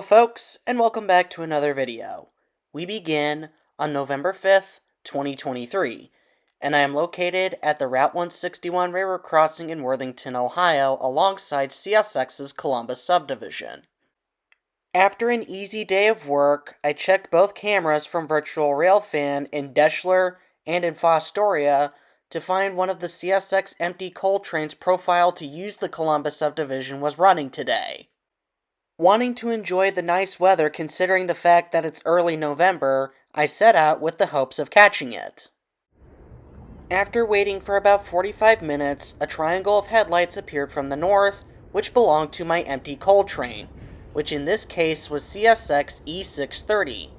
folks, and welcome back to another video. We begin on November 5th, 2023, and I am located at the Route 161 railroad crossing in Worthington, Ohio, alongside CSX's Columbus subdivision. After an easy day of work, I checked both cameras from Virtual Railfan in Deschler and in Fostoria to find one of the CSX empty coal trains profiled to use the Columbus subdivision was running today. Wanting to enjoy the nice weather considering the fact that it's early November, I set out with the hopes of catching it. After waiting for about 45 minutes, a triangle of headlights appeared from the north, which belonged to my empty coal train, which in this case was CSX E630,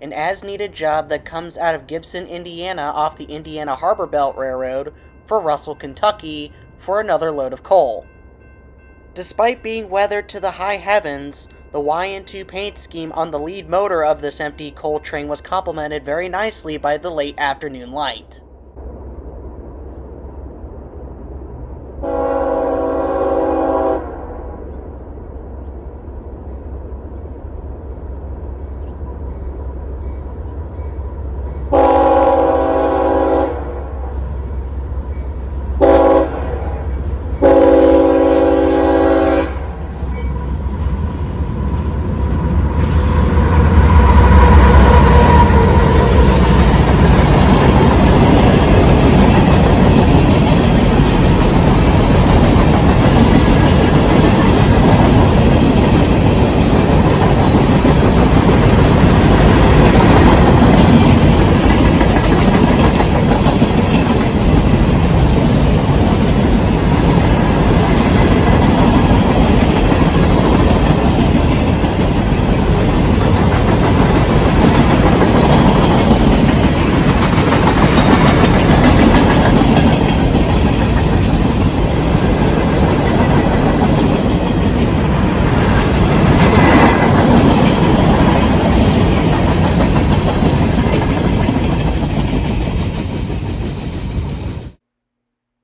an as-needed job that comes out of Gibson, Indiana off the Indiana Harbor Belt Railroad for Russell, Kentucky for another load of coal. Despite being weathered to the high heavens, the YN2 paint scheme on the lead motor of this empty coal train was complemented very nicely by the late afternoon light.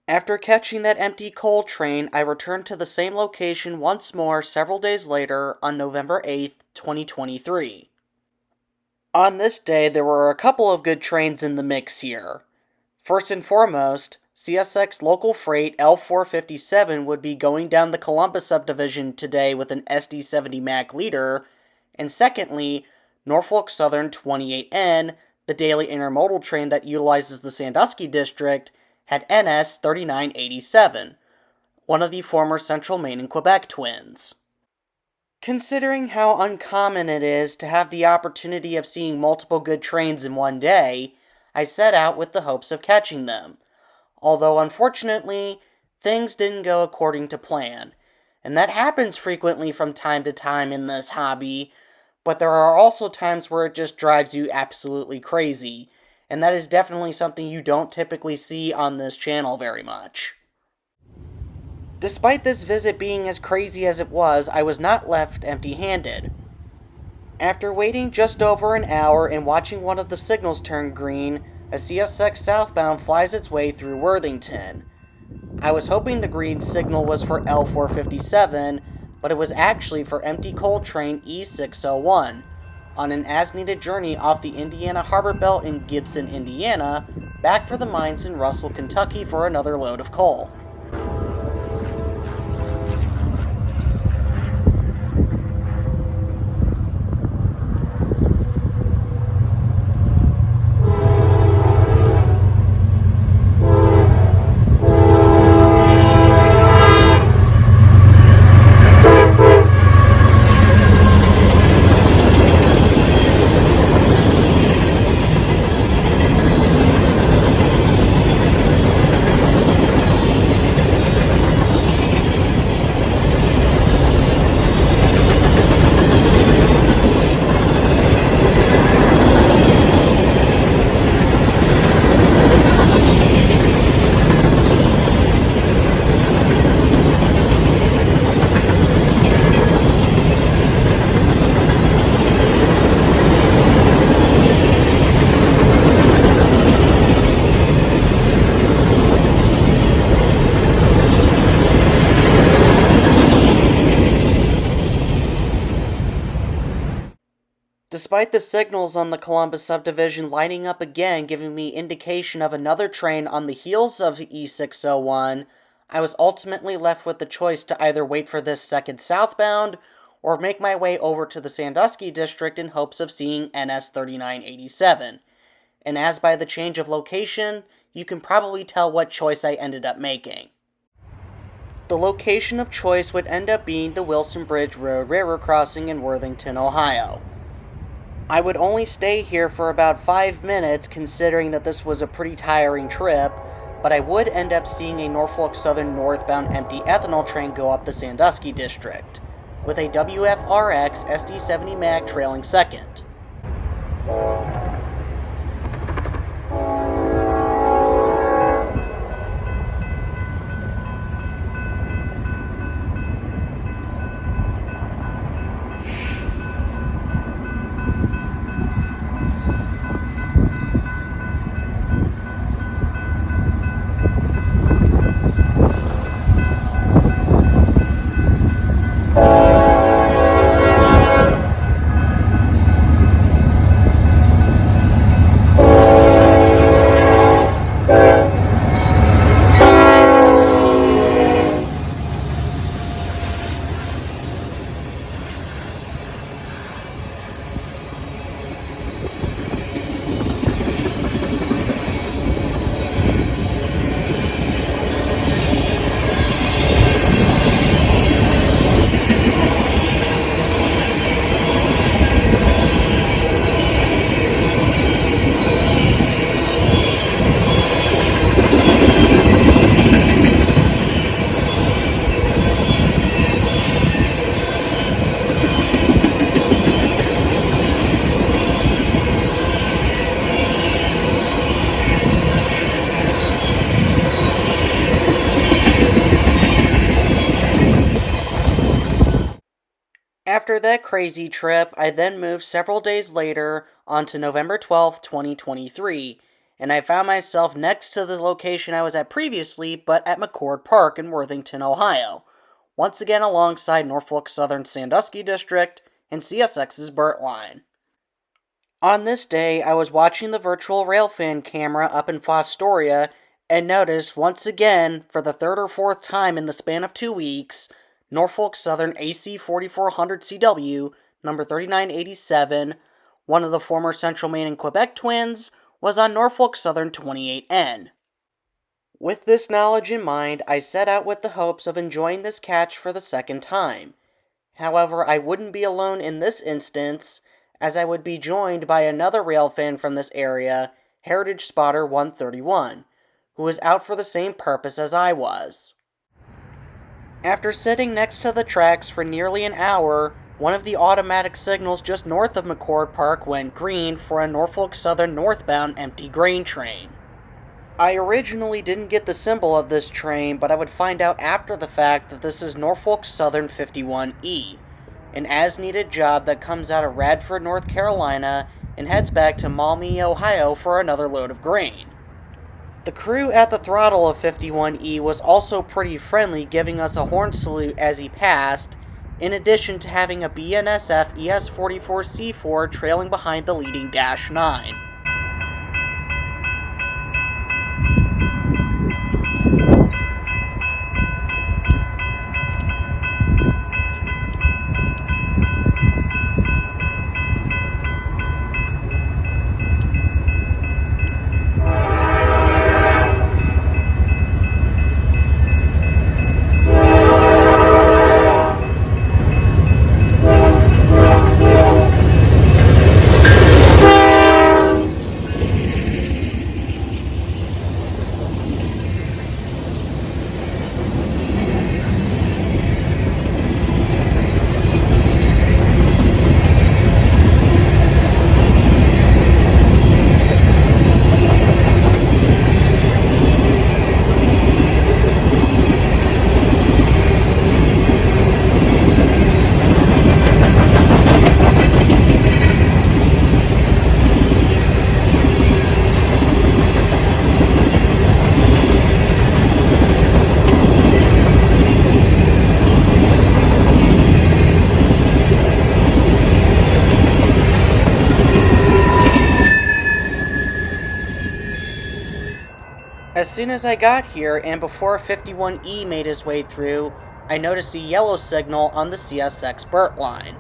After catching that empty coal train, I returned to the same location once more several days later on November 8th, 2023. On this day, there were a couple of good trains in the mix here. First and foremost, CSX local freight L457 would be going down the Columbus subdivision today with an SD70 Mac leader, and secondly, Norfolk Southern 28N, the daily intermodal train that utilizes the Sandusky district, had NS 3987, one of the former Central Maine and Quebec twins. Considering how uncommon it is to have the opportunity of seeing multiple good trains in one day, I set out with the hopes of catching them. Although unfortunately, things didn't go according to plan, and that happens frequently from time to time in this hobby, but there are also times where it just drives you absolutely crazy, and that is definitely something you don't typically see on this channel very much. Despite this visit being as crazy as it was, I was not left empty-handed. After waiting just over an hour and watching one of the signals turn green, a CSX southbound flies its way through Worthington. I was hoping the green signal was for L457, but it was actually for empty coal train E601, on an as-needed journey off the Indiana Harbor Belt in Gibson, Indiana, back for the mines in Russell, Kentucky for another load of coal. Despite the signals on the Columbus subdivision lighting up again giving me indication of another train on the heels of E601, I was ultimately left with the choice to either wait for this second southbound or make my way over to the Sandusky district in hopes of seeing NS 3987. And as by the change of location, you can probably tell what choice I ended up making. The location of choice would end up being the Wilson Bridge Road railroad crossing in Worthington, Ohio. I would only stay here for about 5 minutes considering that this was a pretty tiring trip, but I would end up seeing a Norfolk Southern northbound empty ethanol train go up the Sandusky district, with a WFRX SD70 MAC trailing second. After that crazy trip, I then moved several days later onto November 12th, 2023, and I found myself next to the location I was at previously, but at McCord Park in Worthington, Ohio, once again alongside Norfolk Southern Sandusky District and CSX's Burt Line. On this day, I was watching the virtual railfan camera up in Fostoria and noticed once again, for the third or fourth time in the span of 2 weeks, Norfolk Southern AC 4400 CW, number 3987, one of the former Central Maine and Quebec twins, was on Norfolk Southern 28N. With this knowledge in mind, I set out with the hopes of enjoying this catch for the second time. However, I wouldn't be alone in this instance, as I would be joined by another railfan from this area, Heritage Spotter 131, who was out for the same purpose as I was. After sitting next to the tracks for nearly an hour, one of the automatic signals just north of McCord Park went green for a Norfolk Southern northbound empty grain train. I originally didn't get the symbol of this train, but I would find out after the fact that this is Norfolk Southern 51E, an as-needed job that comes out of Radford, North Carolina, and heads back to Maumee, Ohio for another load of grain. The crew at the throttle of 51E was also pretty friendly, giving us a horn salute as he passed, in addition to having a BNSF ES44C4 trailing behind the leading Dash 9. As soon as I got here and before 51E made his way through, I noticed a yellow signal on the CSX BERT line.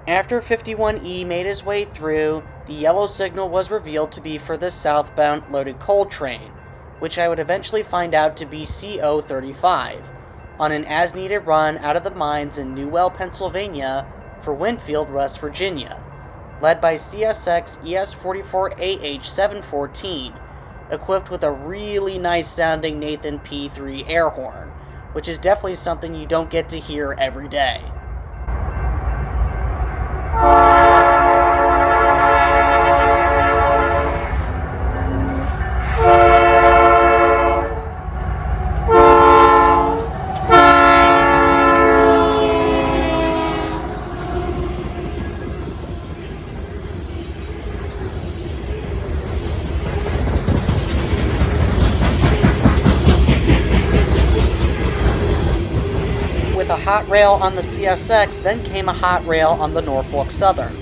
After 51E made his way through, the yellow signal was revealed to be for the southbound loaded coal train, which I would eventually find out to be CO35, on an as-needed run out of the mines in Newell, Pennsylvania for Winfield, West Virginia, led by CSX ES44AH 714, equipped with a really nice-sounding Nathan P3 air horn, which is definitely something you don't get to hear every day. With a hot rail on the CSX, then came a hot rail on the Norfolk Southern.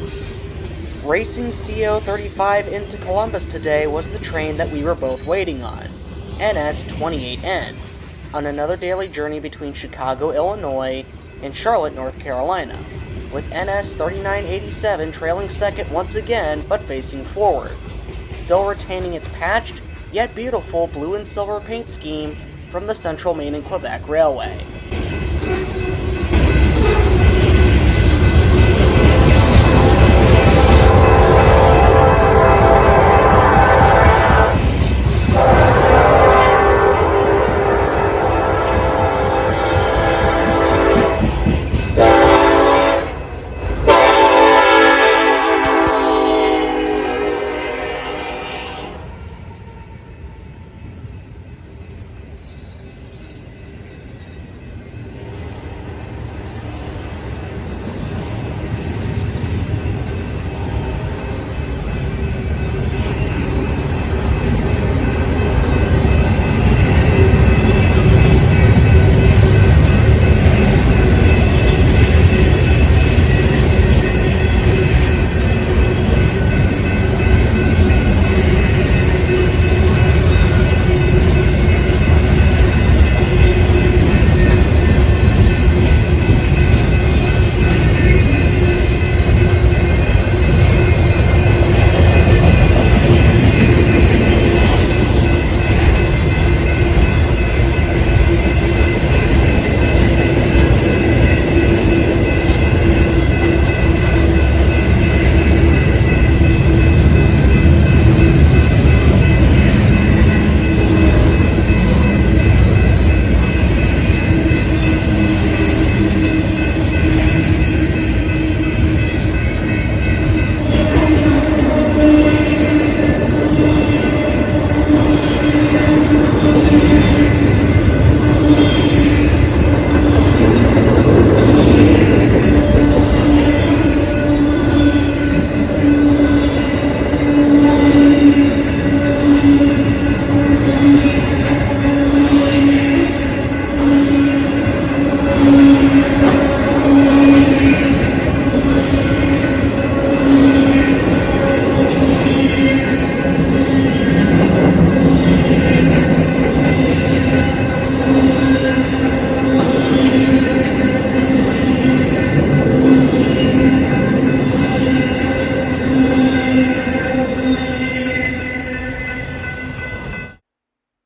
Racing CO35 into Columbus today was the train that we were both waiting on, NS 28N, on another daily journey between Chicago, Illinois, and Charlotte, North Carolina, with NS 3987 trailing second once again, but facing forward, still retaining its patched, yet beautiful blue and silver paint scheme from the Central Maine and Quebec Railway.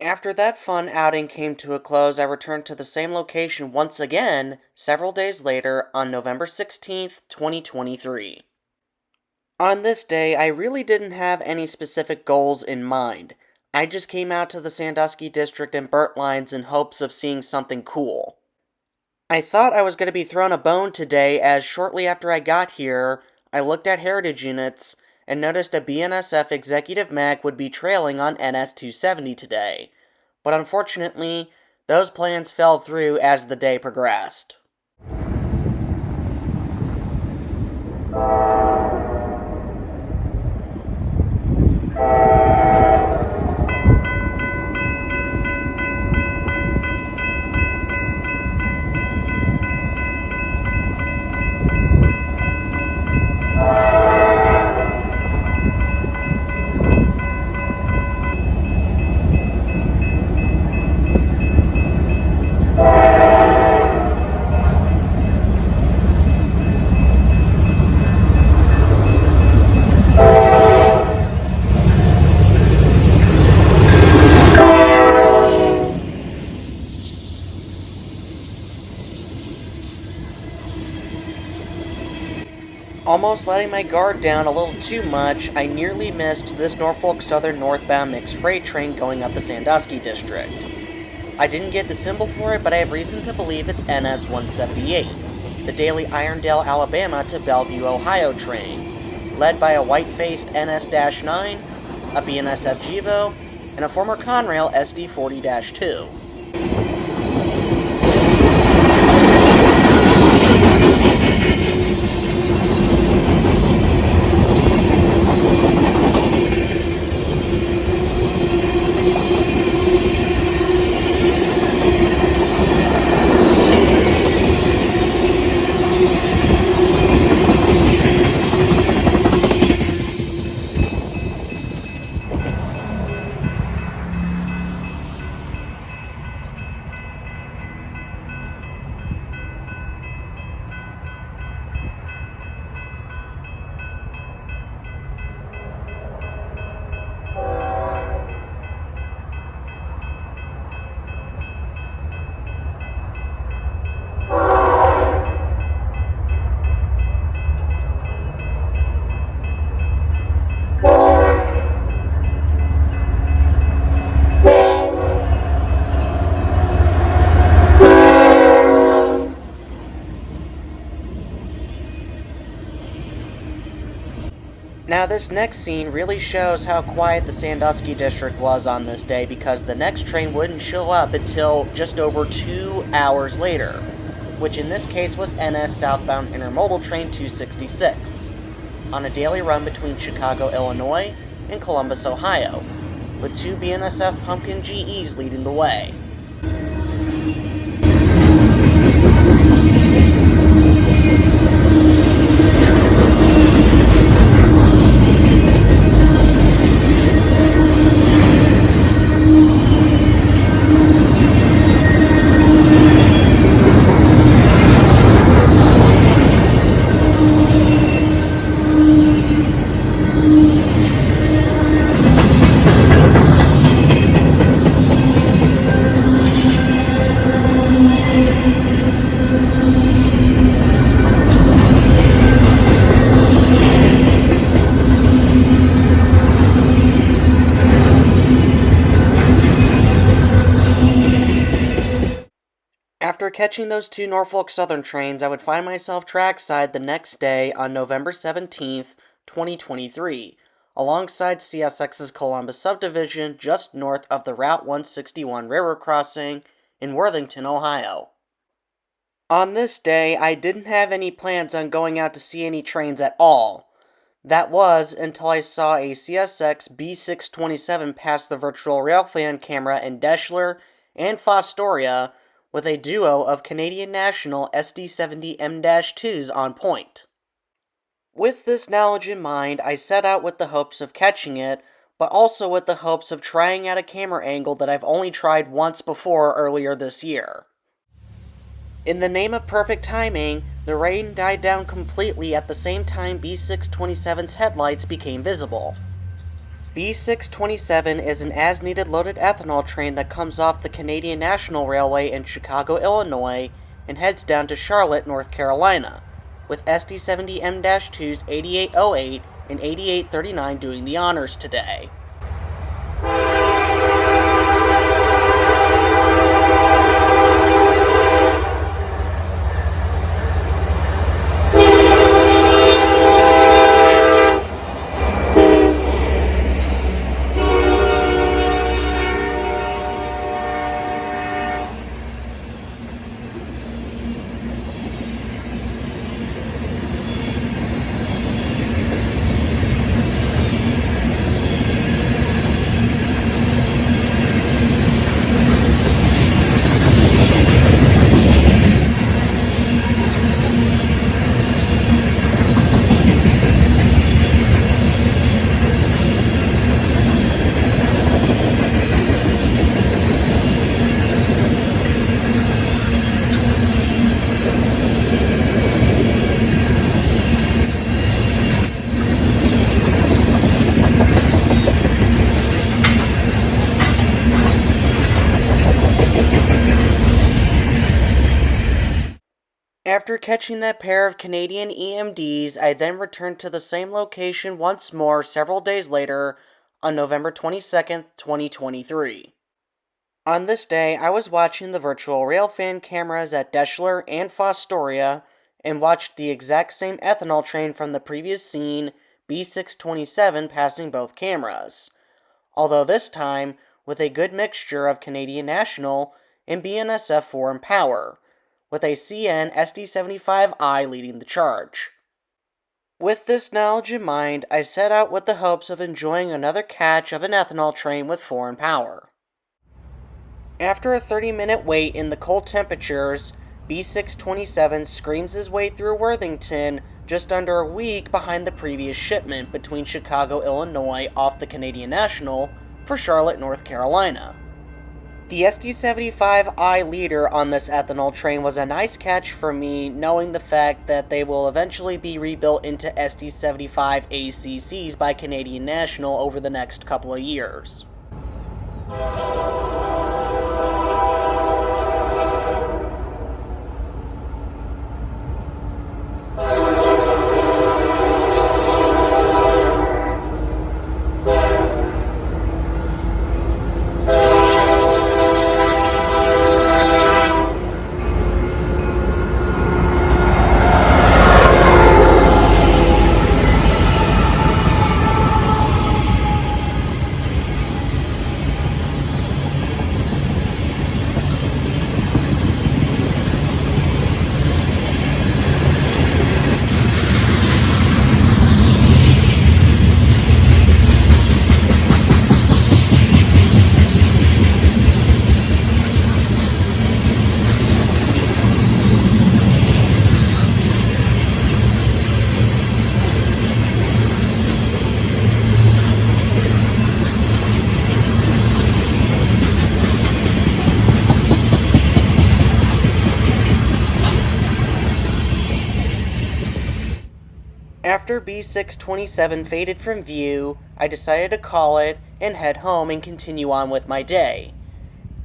After that fun outing came to a close, I returned to the same location once again several days later on November 16th, 2023. On this day, I really didn't have any specific goals in mind. I just came out to the Sandusky District and BERT lines in hopes of seeing something cool. I thought I was going to be thrown a bone today as shortly after I got here, I looked at heritage units and noticed a BNSF executive mag would be trailing on NS 270 today. But unfortunately, those plans fell through as the day progressed. Almost letting my guard down a little too much, I nearly missed this Norfolk Southern northbound mixed freight train going up the Sandusky district. I didn't get the symbol for it, but I have reason to believe it's NS 178, the daily Irondale, Alabama to Bellevue, Ohio train, led by a white-faced NS-9, a BNSF GEVO, and a former Conrail SD40-2. Now this next scene really shows how quiet the Sandusky district was on this day, because the next train wouldn't show up until just over 2 hours later, which in this case was NS southbound intermodal train 266, on a daily run between Chicago, Illinois and Columbus, Ohio, with 2 BNSF Pumpkin GEs leading the way. After catching those 2 Norfolk Southern trains, I would find myself trackside the next day on November 17th, 2023, alongside CSX's Columbus subdivision just north of the Route 161 railroad crossing in Worthington, Ohio. On this day, I didn't have any plans on going out to see any trains at all. That was until I saw a CSX B627 pass the virtual railfan camera in Deschler and Fostoria, with a duo of Canadian National SD70 M-2s on point. With this knowledge in mind, I set out with the hopes of catching it, but also with the hopes of trying out a camera angle that I've only tried once before earlier this year. In the name of perfect timing, the rain died down completely at the same time B627's headlights became visible. B627 is an as-needed loaded ethanol train that comes off the Canadian National Railway in Chicago, Illinois, and heads down to Charlotte, North Carolina, with SD70 M-2's 8808 and 8839 doing the honors today. After catching that pair of Canadian EMDs, I then returned to the same location once more several days later on November 22nd, 2023. On this day, I was watching the virtual railfan cameras at Deschler and Fostoria and watched the exact same ethanol train from the previous scene, B627, passing both cameras, although this time with a good mixture of Canadian National and BNSF foreign power, with a CN SD75I leading the charge. With this knowledge in mind, I set out with the hopes of enjoying another catch of an ethanol train with foreign power. After a 30-minute wait in the cold temperatures, B627 screams his way through Worthington just under a week behind the previous shipment between Chicago, Illinois off the Canadian National for Charlotte, North Carolina. The SD75I leader on this ethanol train was a nice catch for me, knowing the fact that they will eventually be rebuilt into SD75 ACCs by Canadian National over the next couple of years. After B627 faded from view, I decided to call it and head home and continue on with my day.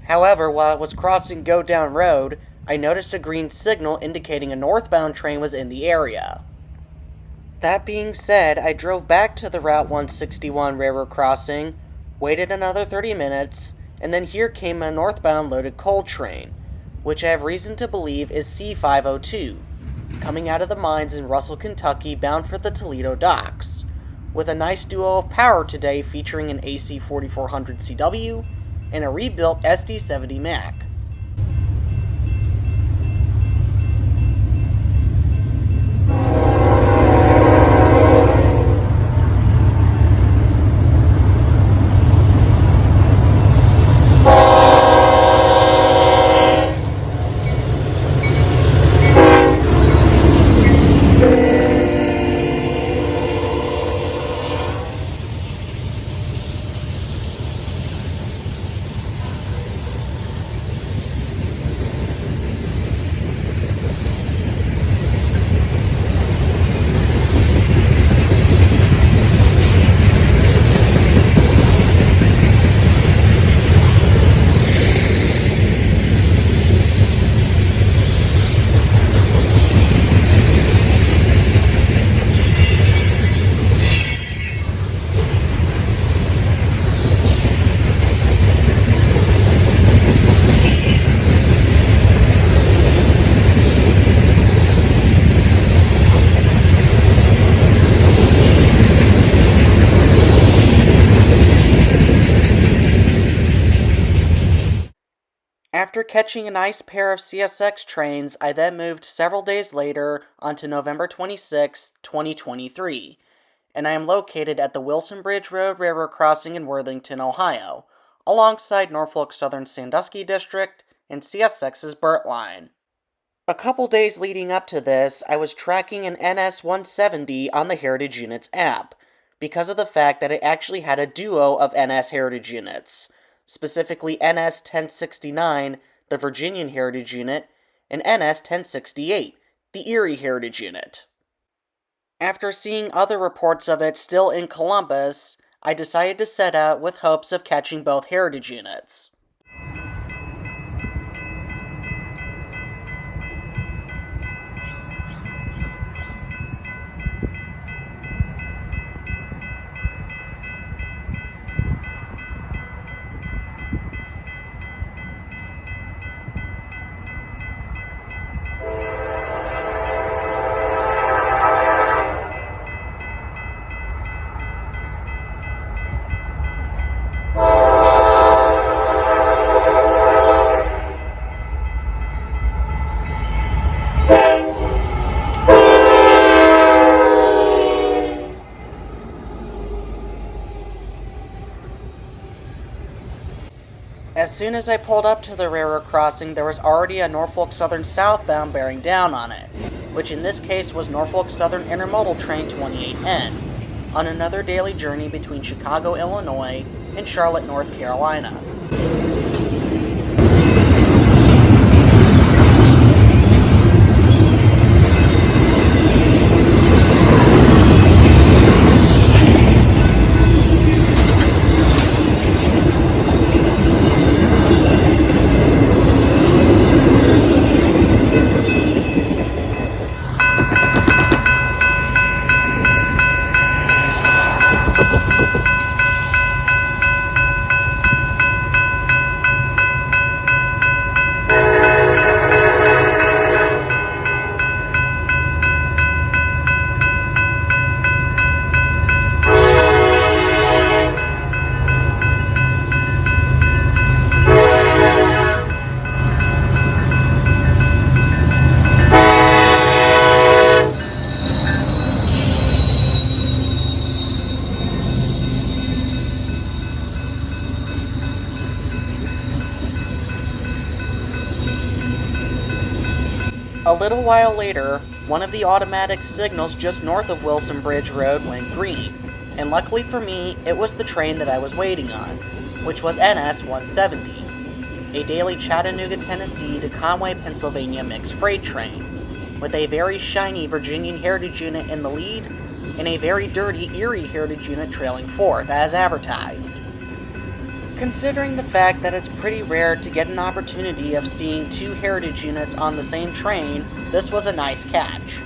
However, while I was crossing Go Down Road, I noticed a green signal indicating a northbound train was in the area. That being said, I drove back to the Route 161 railroad crossing, waited another 30 minutes, and then here came a northbound loaded coal train, which I have reason to believe is C502, coming out of the mines in Russell, Kentucky, bound for the Toledo docks, with a nice duo of power today featuring an AC 4400 CW and a rebuilt SD70 Mac. After catching a nice pair of CSX trains, I then moved several days later onto November 26, 2023, and I am located at the Wilson Bridge Road Railroad crossing in Worthington, Ohio, alongside Norfolk Southern Sandusky District and CSX's Burt Line. A couple days leading up to this, I was tracking an NS 170 on the Heritage Units app, because of the fact that it actually had a duo of NS Heritage Units, specifically NS 1069, the Virginian Heritage Unit, and NS 1068, the Erie Heritage Unit. After seeing other reports of it still in Columbus, I decided to set out with hopes of catching both Heritage Units. As soon as I pulled up to the railroad crossing, there was already a Norfolk Southern southbound bearing down on it, which in this case was Norfolk Southern Intermodal Train 28N, on another daily journey between Chicago, Illinois, and Charlotte, North Carolina. A little while later, one of the automatic signals just north of Wilson Bridge Road went green, and luckily for me, it was the train that I was waiting on, which was NS 170, a daily Chattanooga, Tennessee to Conway, Pennsylvania mixed freight train, with a very shiny Virginian Heritage unit in the lead, and a very dirty Erie Heritage unit trailing fourth, as advertised. Considering the fact that it's pretty rare to get an opportunity of seeing two Heritage units on the same train, this was a nice catch.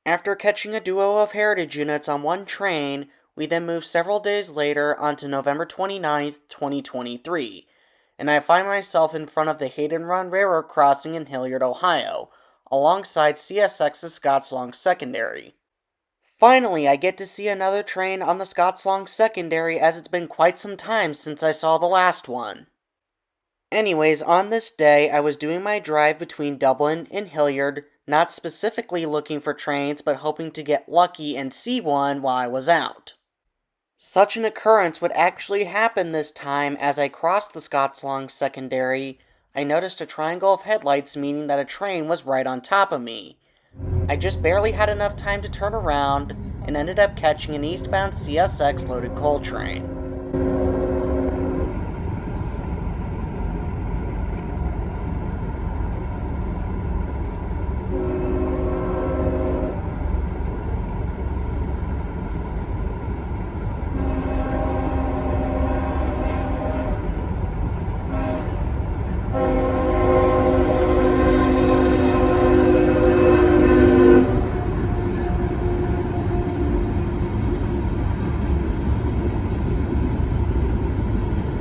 After catching a duo of Heritage units on one train, we then moved several days later onto November 29th, 2023, and I find myself in front of the Hayden Run Railroad crossing in Hilliard, Ohio, alongside CSX's Scotts-Long Secondary. Finally, I get to see another train on the Scotts-Long Secondary, as it's been quite some time since I saw the last one. Anyways, on this day, I was doing my drive between Dublin and Hilliard, not specifically looking for trains, but hoping to get lucky and see one while I was out. Such an occurrence would actually happen this time. As I crossed the Scotts-Long Secondary, I noticed a triangle of headlights, meaning that a train was right on top of me. I just barely had enough time to turn around, and ended up catching an eastbound CSX loaded coal train.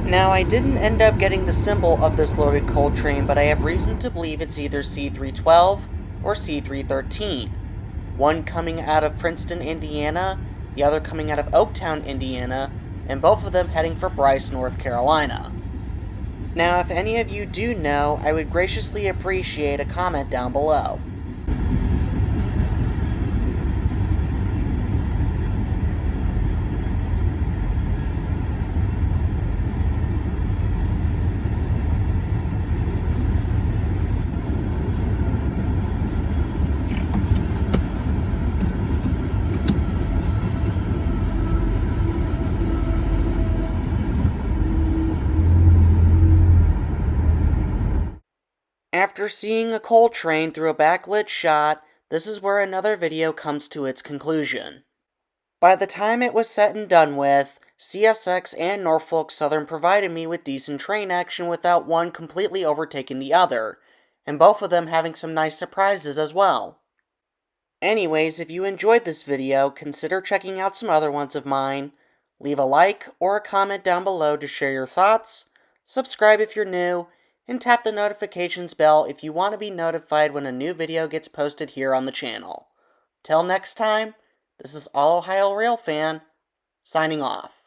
Now, I didn't end up getting the symbol of this loaded coal train, but I have reason to believe it's either C312 or C313. One coming out of Princeton, Indiana, the other coming out of Oaktown, Indiana, and both of them heading for Bryce, North Carolina. Now, if any of you do know, I would graciously appreciate a comment down below. After seeing a coal train through a backlit shot, this is where another video comes to its conclusion. By the time it was said and done with, CSX and Norfolk Southern provided me with decent train action without one completely overtaking the other, and both of them having some nice surprises as well. Anyways, if you enjoyed this video, consider checking out some other ones of mine. Leave a like or a comment down below to share your thoughts, subscribe if you're new, and tap the notifications bell if you want to be notified when a new video gets posted here on the channel. Till next time, this is All Ohio Rail Fan, signing off.